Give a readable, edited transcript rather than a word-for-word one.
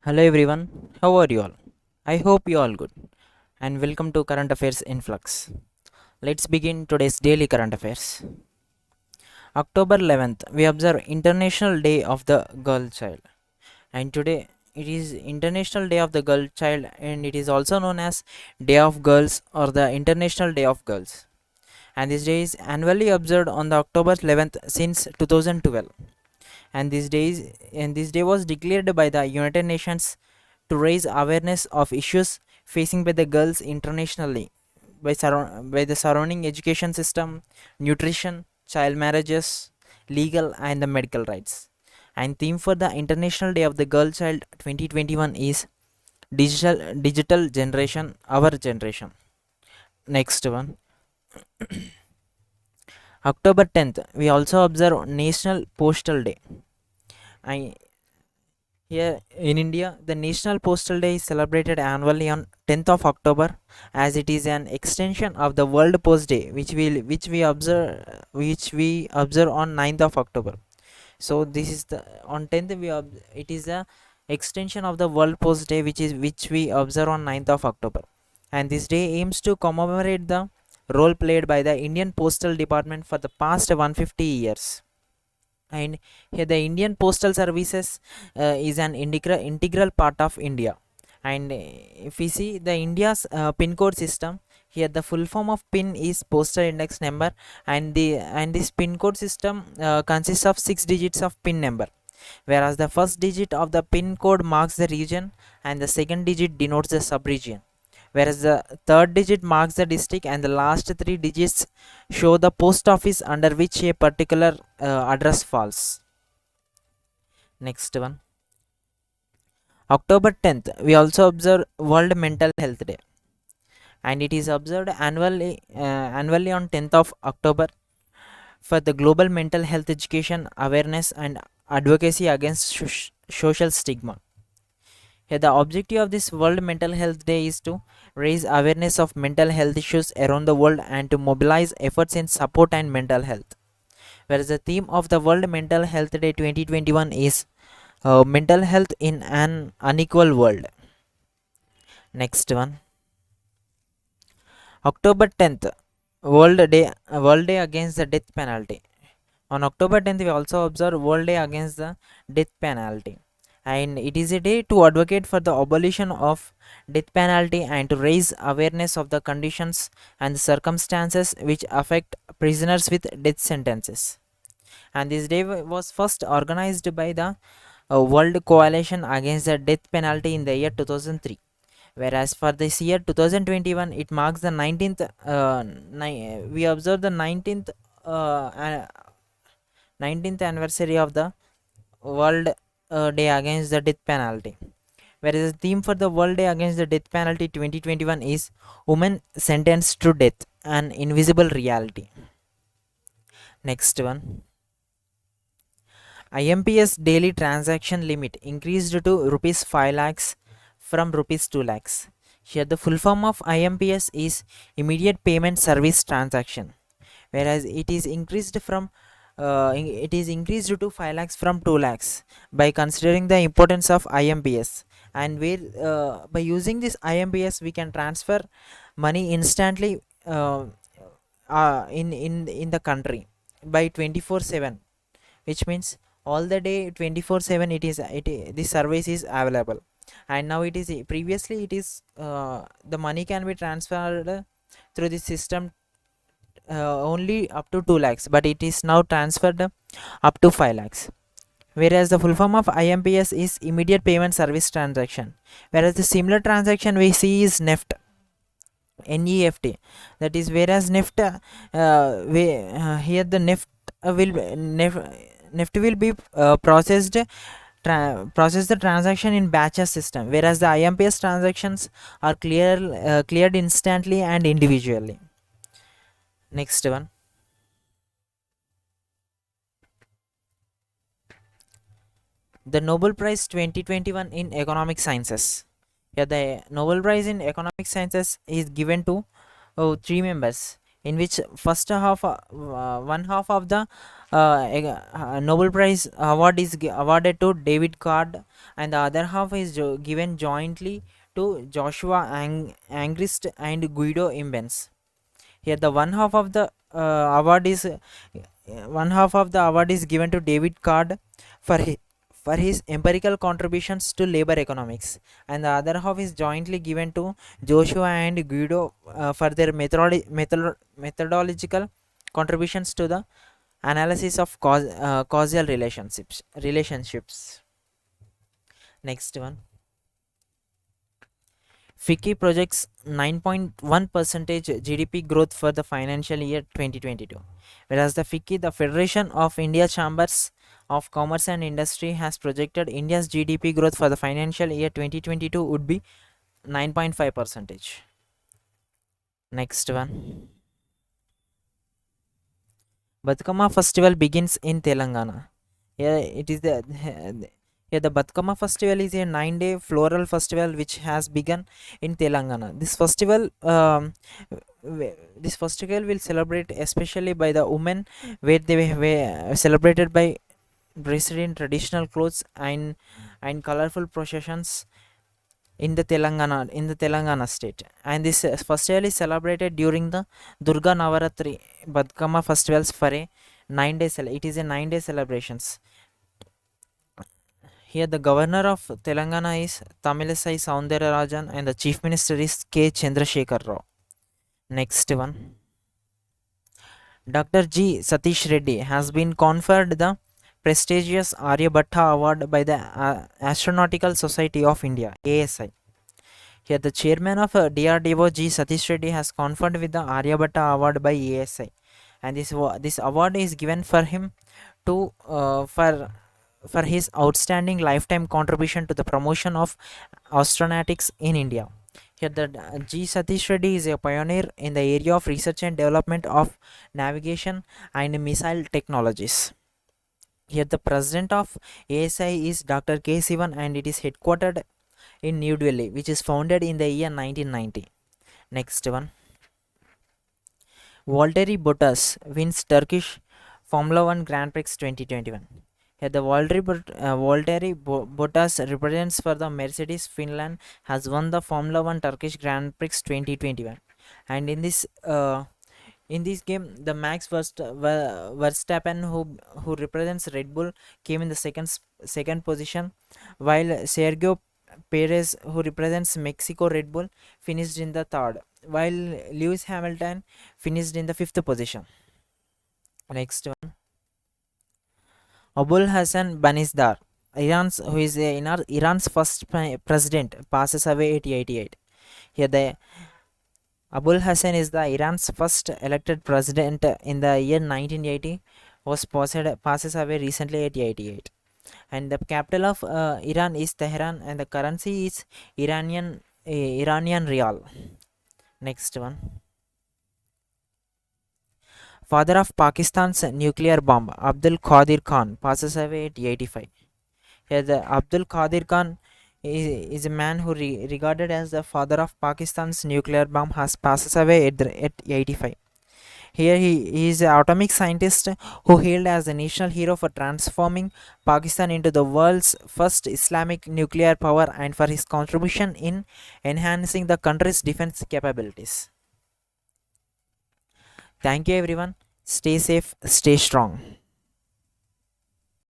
Hello everyone, how are you all? I hope you all good and welcome to Current Affairs Influx. Let's begin today's daily current affairs. October 11th, we observe International Day of the Girl Child, and today it is International Day of the Girl Child, and it is also known as Day of Girls or the International Day of Girls. And this day is annually observed on the October 11th since 2012. And this day was declared by the United Nations to raise awareness of issues facing by the girls internationally by the surrounding education system, nutrition, child marriages, legal and the medical rights. And theme for the International Day of the Girl Child 2021 is digital generation, our generation. Next one, October 10th, we also observe National Postal Day. I Here in India, the National Postal Day is celebrated annually on 10th of October, as it is an extension of the World Post Day, which we observe on 9th of October. So this is the on 10th it is a extension of the World Post Day, which we observe on 9th of October, and this day aims to commemorate the role played by the Indian Postal Department for the past 150 years. And here the Indian Postal Services is an integral part of India. And if we see the India's pin code system, here the full form of pin is postal index number, and this pin code system consists of 6 digits of pin number, whereas the first digit of the pin code marks the region and the second digit denotes the sub-region, whereas the third digit marks the district and the last three digits show the post office under which a particular address falls. Next one, October 10th, we also observe World Mental Health Day, and it is observed annually on 10th of October for the global mental health education, awareness, and advocacy against social stigma. Here, the objective of this World Mental Health Day is to raise awareness of mental health issues around the world and to mobilize efforts in support and mental health. Whereas the theme of the World Mental Health Day 2021 is mental health in an unequal world. Next one, October 10th, World Day against the death penalty. On October 10th, we also observe World Day against the death penalty, and it is a day to advocate for the abolition of death penalty and to raise awareness of the conditions and the circumstances which affect prisoners with death sentences. And this day was first organized by the World Coalition Against the Death Penalty in the year 2003. Whereas for this year 2021, it marks the 19th. We observe the 19th anniversary of the World Day Against the Death Penalty. Whereas the theme for the World Day Against the Death Penalty 2021 is Women Sentenced to Death, an Invisible Reality. Next one, IMPS daily transaction limit increased to rupees 5 lakhs from rupees 2 lakhs. Here the full form of IMPS is immediate payment service transaction, whereas it is increased to 5 lakhs from 2 lakhs by considering the importance of IMPS, and where by using this IMPS we can transfer money instantly in the country by 24/7, which means all the day 24/7 this service is available. And now it is previously it is the money can be transferred through the system only up to 2 lakhs, but it is now transferred up to 5 lakhs. Whereas the full form of IMPS is immediate payment service transaction, whereas the similar transaction we see is NEFT. That is, whereas here the NEFT will be process the transaction in batches system, whereas the IMPS transactions are cleared instantly and individually. Next one, the Nobel Prize 2021 in Economic Sciences. Yeah, the Nobel Prize in Economic Sciences is given to three members. in which first half, one half of the Nobel Prize award is awarded to David Card, and the other half is given jointly to Joshua Angrist and Guido Imbens. Here, the award is one half of the award is given to David Card for for his empirical contributions to labor economics, and the other half is jointly given to Joshua and Guido for their methodological contributions to the analysis of causal relationships. Next one. FICCI projects 9.1% GDP growth for the financial year 2022, whereas the FICCI, the Federation of India Chambers of Commerce and Industry, has projected India's GDP growth for the financial year 2022 would be 9.5%. Next one. Batkama festival begins in Telangana. Here it is the Batkama festival is a 9-day floral festival which has begun in Telangana. This festival will celebrate especially by the women, where they were celebrated by dressed in traditional clothes and colorful processions in the Telangana state. And this festival is celebrated during the Durga Navaratri Batkama festivals for a 9-day. It is a 9-day celebrations. Here, the governor of Telangana is Tamilisai Soundararajan, and the chief minister is K. Chandrasekhar Rao. Next one. Dr. G. Satish Reddy has been conferred the prestigious Aryabhatta Award by the Astronautical Society of India, ASI. Here, the chairman of DRDO, G. Satish Reddy, has conferred with the Aryabhatta Award by ASI, and this award is given for him to for his outstanding lifetime contribution to the promotion of astronautics in India. Here, the G. Satish Reddy is a pioneer in the area of research and development of navigation and missile technologies. Here, the president of ASI is Dr. K. Sivan, and it is headquartered in New Delhi, which is founded in the year 1990. Next one. Valtteri Bottas wins Turkish Formula 1 Grand Prix 2021. Here, the Valtteri Bottas represents for the Mercedes Finland, has won the Formula 1 Turkish Grand Prix 2021, and in this game, the Max Verstappen, who represents Red Bull, came in the second position, while Sergio Perez, who represents Mexico Red Bull, finished in the third, while Lewis Hamilton finished in the fifth position. Next one. Abul Hassan Banisdar, who is Iran's first president, passes away at 88. Here, the Abul Hassan is the Iran's first elected president in the year 1980, passes away recently at 88. And the capital of Iran is Tehran, and the currency is Iranian Rial. Next one. Father of Pakistan's nuclear bomb, Abdul Qadir Khan, passes away at 85. Here, the Abdul Qadir Khan is a man who regarded as the father of Pakistan's nuclear bomb, has passes away at 85. Here, he is an atomic scientist who hailed as the national hero for transforming Pakistan into the world's first Islamic nuclear power, and for his contribution in enhancing the country's defense capabilities. Thank you everyone. Stay safe, stay strong.